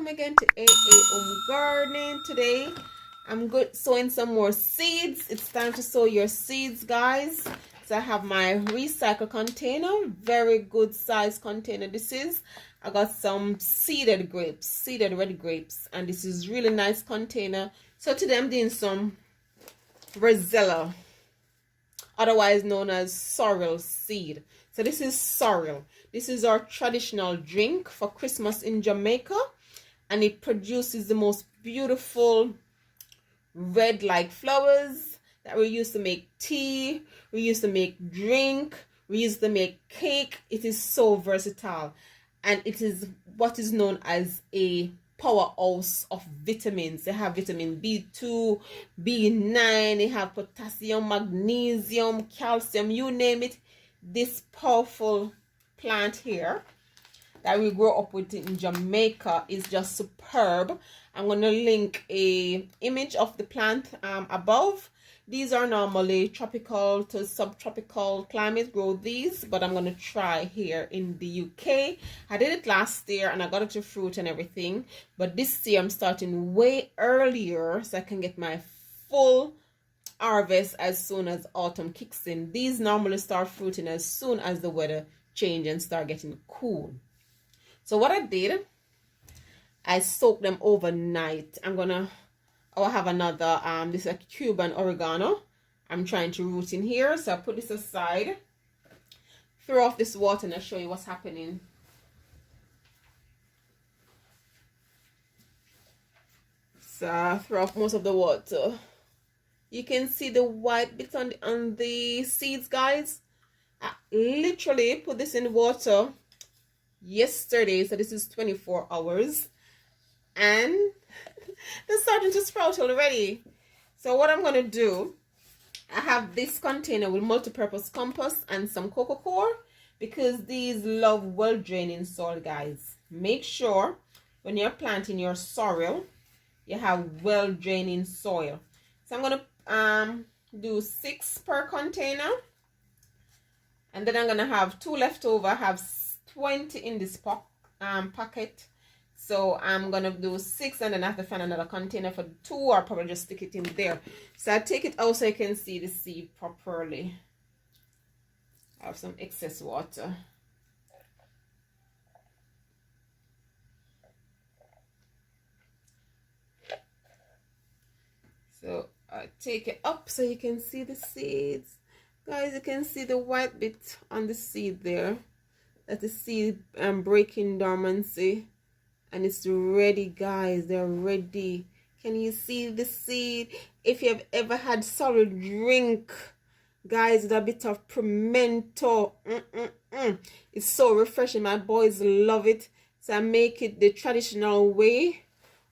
again to AA Home Gardening. Today I'm sowing some more seeds. It's time to sow your seeds, guys. So I have my recycle container, very good size container. This is, I got some seeded grapes, seeded red grapes, and this is really nice container. So today I'm doing some Roselle, otherwise known as sorrel seed. So this is sorrel. This is our traditional drink for Christmas in Jamaica, and it produces the most beautiful red like flowers that we used to make tea, we used to make drink, we used to make cake. It is so versatile, and it is what is known as a powerhouse of vitamins. They have vitamin B2, B9, they have potassium, magnesium, calcium, you name it. This powerful plant here that we grow up with in Jamaica is just superb. I'm going to link a image of the plant above. These are normally tropical to subtropical climate grow these, but I'm going to try here in the UK. I did it last year and I got it to fruit and everything, but this year I'm starting way earlier so I can get my full harvest as soon as autumn kicks in. These normally start fruiting as soon as the weather change and start getting cool. So what I did, I soaked them overnight. I have another this is a Cuban oregano I'm trying to root in here, so I put this aside, throw off this water, and I'll show you what's happening. So I throw off most of the water. You can see the white bits on the seeds, guys. I literally put this in water yesterday, so this is 24 hours, and they're starting to sprout already. So what I'm going to do, I have this container with multi-purpose compost and some cocoa core, because these love well-draining soil, guys. Make sure when you're planting your sorrel, you have well-draining soil. So I'm going to do 6 per container, and then I'm going to have 2 left over. I have 20 in this packet, so I'm gonna do 6, and then I have to find another container for 2, or probably just stick it in there. So I take it out so I can see the seed properly. I have some excess water. So I take it up so you can see the seeds, guys. You can see the white bit on the seed there. That the seed breaking dormancy, and it's ready, guys. They're ready. Can you see the seed? If you have ever had sorrel drink, guys, with a bit of pimento, it's so refreshing. My boys love it. So I make it the traditional way,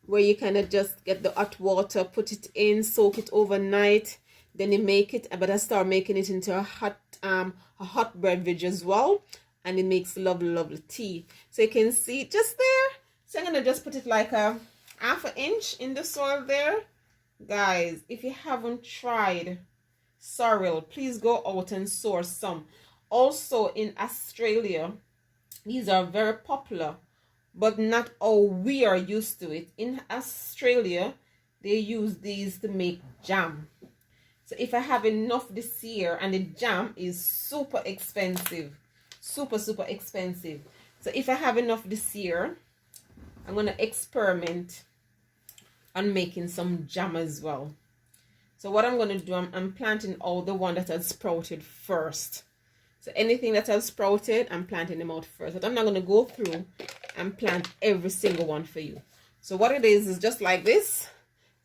where you kind of just get the hot water, put it in, soak it overnight, then you make it. But I start making it into a hot beverage as well, and it makes lovely tea. So you can see just there. So I'm gonna just put it like a ½ inch in the soil there. Guys, if you haven't tried sorrel, please go out and source some. Also in Australia, these are very popular, but not how we are used to it. In Australia, they use these to make jam. So if I have enough this year, and the jam is super expensive, super expensive. So if I have enough this year, I'm going to experiment on making some jam as well. So what I'm going to do, I'm planting all the one that has sprouted first. So anything that has sprouted, I'm planting them out first. But I'm not going to go through and plant every single one for you. So what it is just like this.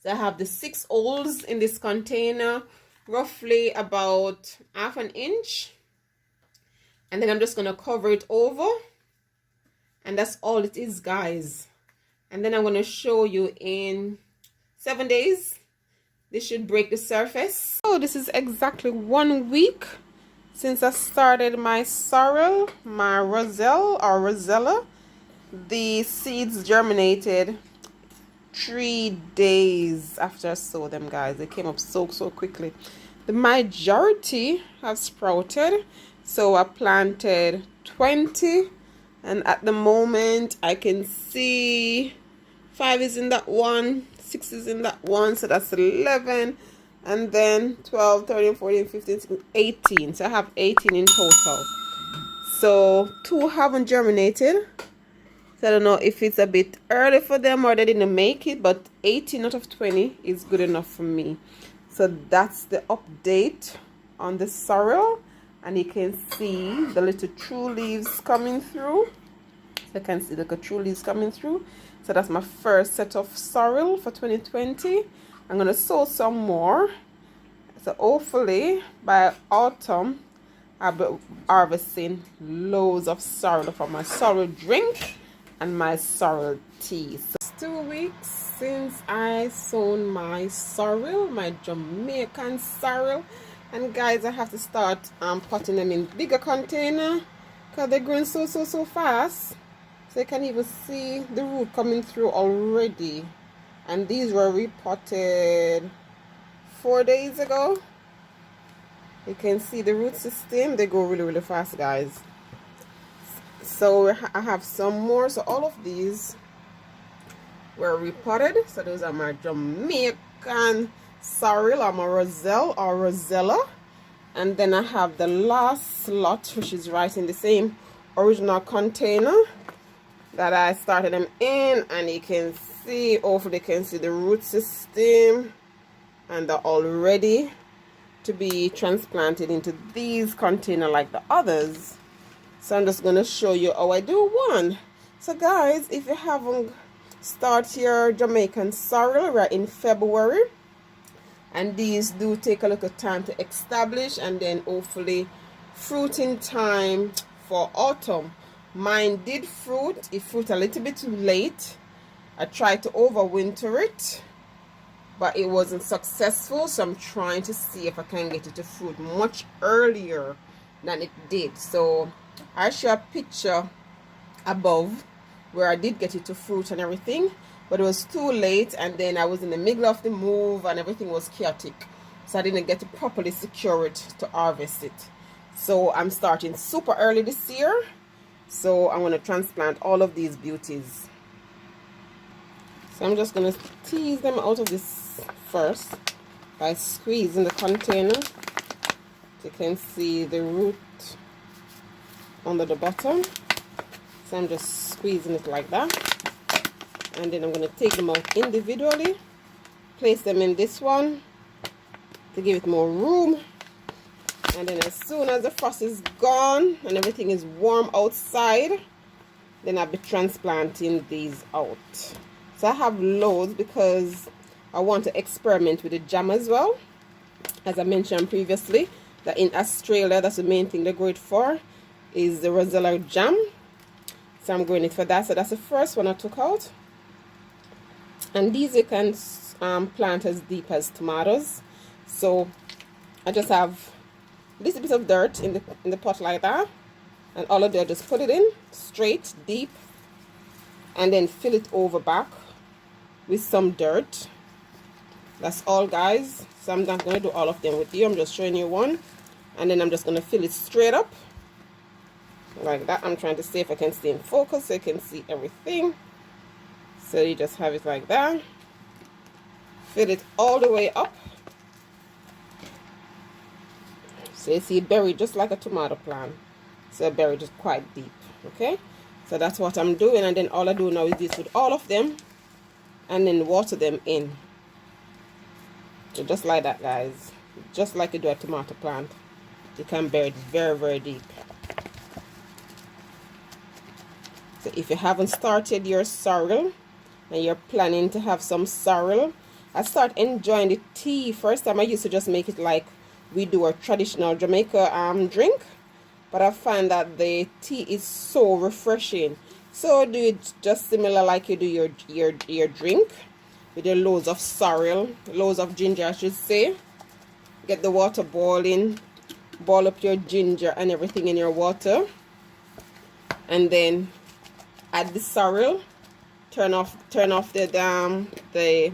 So I have the 6 holes in this container, roughly about ½ inch. And then I'm just going to cover it over. And that's all it is, guys. And then I'm going to show you in 7 days. This should break the surface. So this is exactly 1 week since I started my sorrel, my Roselle or Rosella. The seeds germinated 3 days after I sowed them, guys. They came up so quickly. The majority have sprouted. So I planted 20, and at the moment I can see 5 is in that one, 6 is in that one, so that's 11, and then 12, 13, 14, 15, 16, 18. So I have 18 in total. So 2 haven't germinated. So I don't know if it's a bit early for them or they didn't make it, but 18 out of 20 is good enough for me. So that's the update on the sorrel, and you can see the little true leaves coming through. So you can see the true leaves coming through. So that's my first set of sorrel for 2020. I'm gonna sow some more. So hopefully by autumn I'll be harvesting loads of sorrel for my sorrel drink and my sorrel tea. So it's 2 weeks since I sown my sorrel, my Jamaican sorrel, and guys, I have to start potting them in bigger container because they're growing so fast. So you can even see the root coming through already, and these were repotted 4 days ago. You can see the root system, they go really fast, guys. So I have some more. So all of these were repotted. So those are my Jamaican sorrel, or my Roselle or Rosella. And then I have the last lot, which is right in the same original container that I started them in. And you can see, hopefully you can see the root system, and they're all ready to be transplanted into these containers like the others. So I'm just going to show you how I do one. So guys, if you haven't started your Jamaican sorrel, we're in February, and these do take a little time to establish, and then hopefully fruiting time for autumn. Mine did fruit. It fruit a little bit too late. I tried to overwinter it, but it wasn't successful. So I'm trying to see if I can get it to fruit much earlier than it did. So I show a picture above where I did get it to fruit and everything, but it was too late, and then I was in the middle of the move and everything was chaotic, so I didn't get to properly secure it to harvest it. So I'm starting super early this year. So I'm going to transplant all of these beauties. So I'm just going to tease them out of this first by squeezing the container. You can see the root under the bottom. So I'm just squeezing it like that, and then I'm going to take them out individually, place them in this one to give it more room, and then as soon as the frost is gone and everything is warm outside, then I'll be transplanting these out. So I have loads because I want to experiment with the jam as well. As I mentioned previously, that in Australia, that's the main thing they grow it for, is the Roselle jam. So I'm growing it for that. So that's the first one I took out. And these you can plant as deep as tomatoes. So I just have this bit of dirt in the pot like that, and all of that, just put it in straight deep, and then fill it over back with some dirt. That's all, guys. So I'm not going to do all of them with you. I'm just showing you one, and then I'm just going to fill it straight up like that. I'm trying to see if I can stay in focus so you can see everything. So you just have it like that, fill it all the way up, so you see buried just like a tomato plant. So buried just quite deep. Okay, so that's what I'm doing, and then all I do now is this with all of them, and then water them in. So just like that, guys, just like you do a tomato plant. You can bury it very deep. So if you haven't started your sorrel and you're planning to have some sorrel, I start enjoying the tea. First time I used to just make it like we do a traditional Jamaica drink, but I find that the tea is so refreshing. So do it just similar like you do your drink, with your loads of sorrel, loads of ginger I should say. Get the water boiling, boil up your ginger and everything in your water, and then add the sorrel, turn off the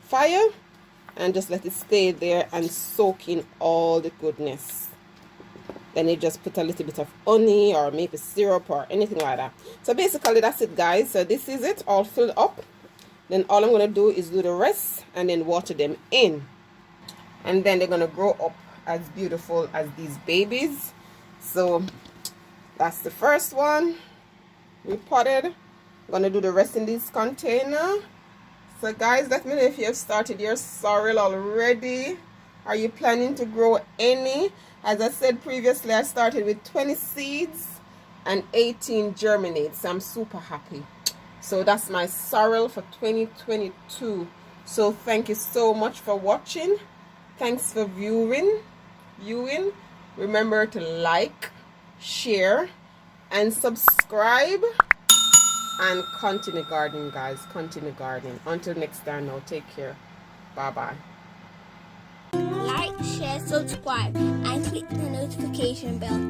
fire, and just let it stay there and soak in all the goodness. Then you just put a little bit of honey or maple syrup or anything like that. So basically that's it, guys. So this is it all filled up, Then all I'm going to do is do the rest and then water them in. And then they're going to grow up as beautiful as these babies. So that's the first one. We potted. I'm going to do the rest in this container. So guys, let me know if you have started your sorrel already. Are you planning to grow any? As I said previously, I started with 20 seeds and 18 germinates. So I'm super happy. So that's my sorrel for 2022. So thank you so much for watching. Thanks for viewing. Remember to like, share, and subscribe. And continue gardening, guys. Continue gardening. Until next time, now take care. Bye-bye. Like, share, subscribe, and click the notification bell.